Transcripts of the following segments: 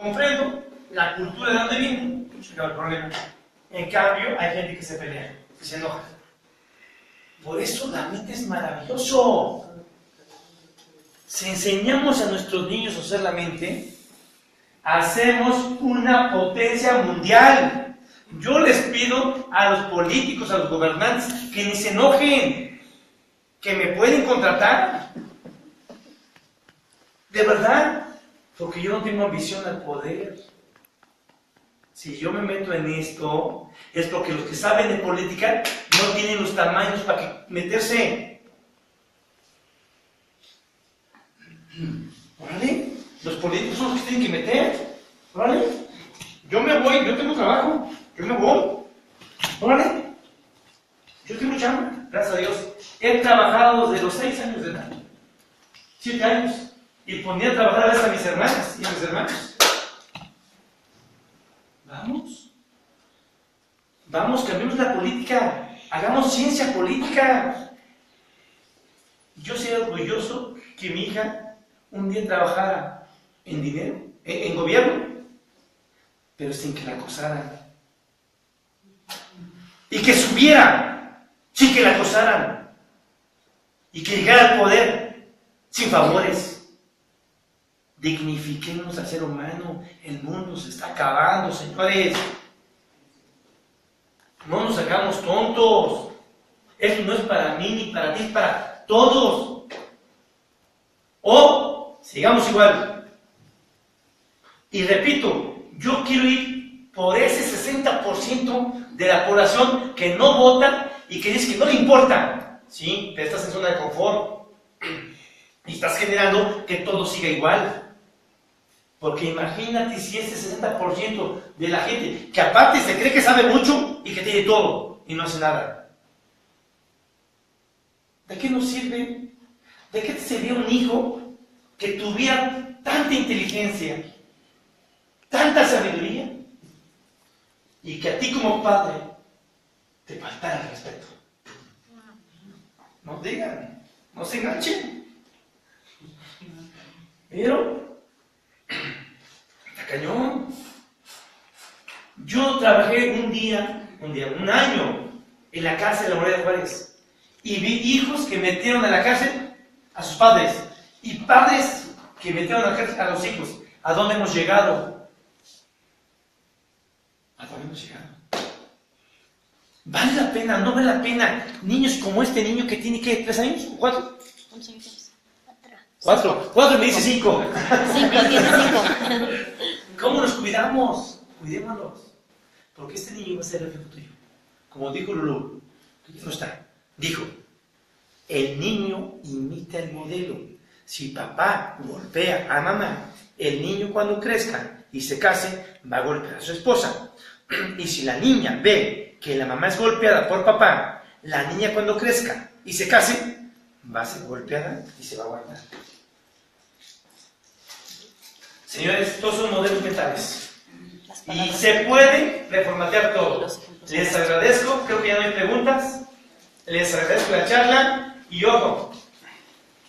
comprendo la cultura de donde viene, no hay problema. En cambio, hay gente que se pelea, que se enoja. Por eso la mente es maravilloso. Si enseñamos a nuestros niños a usar la mente, hacemos una potencia mundial. Yo les pido a los políticos, a los gobernantes, que ni se enojen, que me pueden contratar. De verdad, porque yo no tengo ambición al poder. Si yo me meto en esto, es porque los que saben de política no tienen los tamaños para meterse. ¿Vale? Los políticos son los que tienen que meter. ¿Vale? Yo me voy, yo tengo trabajo, yo me voy. ¿Vale? Yo tengo chamba, gracias a Dios. He trabajado desde los 6 años de edad. 7 años. Y ponía a trabajar a veces a mis hermanas y a mis hermanos. Vamos, cambiemos la política. Hagamos ciencia política. Yo sería orgulloso que mi hija un día trabajara en dinero, en gobierno, pero sin que la acosaran. Y que subiera sin que la acosaran. Y que llegara al poder sin favores. Dignifiquemos al ser humano. El mundo se está acabando, señores. No nos hagamos tontos. Esto no es para mí ni para ti, es para todos. O sigamos igual. Y repito, yo quiero ir por ese 60% de la población que no vota y que dice que no le importa. ¿Sí? Pero estás en zona de confort. Y estás generando que todo siga igual. Porque imagínate si ese 60% de la gente, que aparte se cree que sabe mucho y que tiene todo, y no hace nada. ¿De qué nos sirve? ¿De qué te sería un hijo que tuviera tanta inteligencia, tanta sabiduría, y que a ti como padre te faltara el respeto? No digan, no se enganchen. Pero está cañón. Yo trabajé un año en la cárcel de la Morena de Juárez y vi hijos que metieron a la cárcel a sus padres y padres que metieron a la cárcel a los hijos. ¿A dónde hemos llegado? ¿A dónde hemos llegado? ¿Vale la pena? ¿No vale la pena? Niños como este niño que tiene, ¿qué? ¿3 años? ¿4? ¿Cuántos años tienes? 4. 4 me dice 5. 5, tiene 5. ¿Cómo nos cuidamos? Cuidémonos. Porque este niño va a ser el tuyo. Como dijo Lulú, no está. Dijo, el niño imita el modelo. Si papá golpea a mamá, el niño cuando crezca y se case, va a golpear a su esposa. Y si la niña ve que la mamá es golpeada por papá, la niña cuando crezca y se case, va a ser golpeada y se va a aguantar. Señores, todos son modelos mentales. Y se puede reformatear todo. Les agradezco, creo que ya no hay preguntas. Les agradezco la charla y ojo,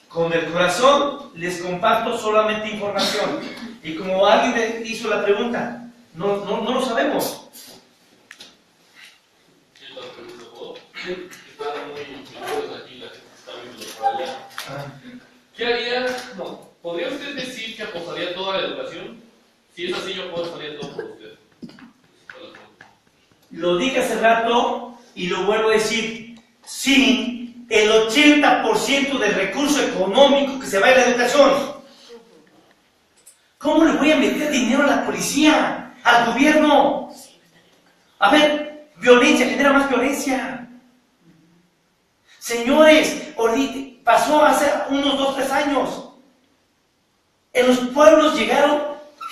con el corazón les comparto solamente información. Y como alguien hizo la pregunta, no lo sabemos. Sí, la pregunta, ¿puedo? Están muy curiosos aquí, la gente está viendo por allá. ¿Qué haría? No. ¿Podría usted decir que apostaría toda la educación? Si es así, yo puedo salir todo por usted. Lo dije hace rato y lo vuelvo a decir. Sí, el 80% del recurso económico que se va a la educación. ¿Cómo le voy a meter dinero a la policía? ¿Al gobierno? A ver, violencia genera más violencia. Señores, pasó hace unos 2 o 3 años. En los pueblos llegaron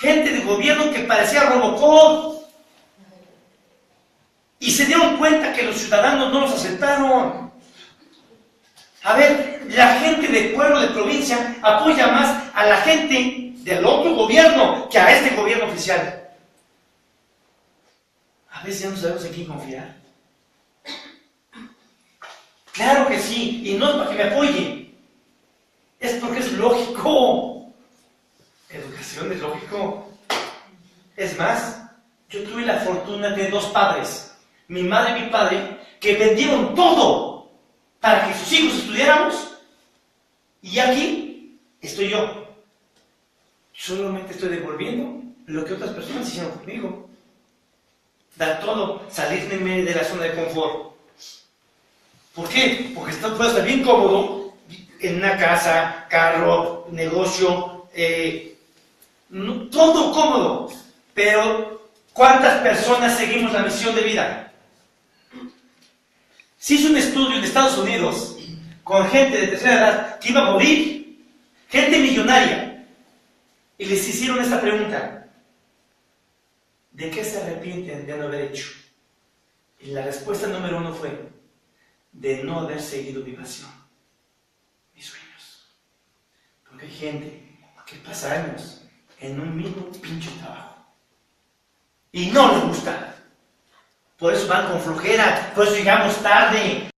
gente de gobierno que parecía Robocop. Y se dieron cuenta que los ciudadanos no los aceptaron. A ver, la gente del pueblo, de provincia, apoya más a la gente del otro gobierno que a este gobierno oficial. A veces ya no sabemos en quién confiar. Claro que sí, y no es para que me apoye. Es porque es lógico. Educación es lógico. Es más, yo tuve la fortuna de 2 padres, mi madre y mi padre, que vendieron todo para que sus hijos estudiáramos, y aquí estoy yo. Solamente estoy devolviendo lo que otras personas hicieron conmigo. Dar todo, salirme de la zona de confort. ¿Por qué? Porque puedo estar bien cómodo en una casa, carro, negocio, todo cómodo. Pero, ¿cuántas personas seguimos la misión de vida? Se hizo un estudio en Estados Unidos con gente de tercera edad que iba a morir, gente millonaria, y les hicieron esta pregunta: ¿de qué se arrepienten de no haber hecho? Y la respuesta número 1 fue: de no haber seguido mi pasión, mis sueños. Porque hay gente que pasa años en un mismo pinche trabajo y no les gusta. Por eso van con flojera, por eso llegamos tarde,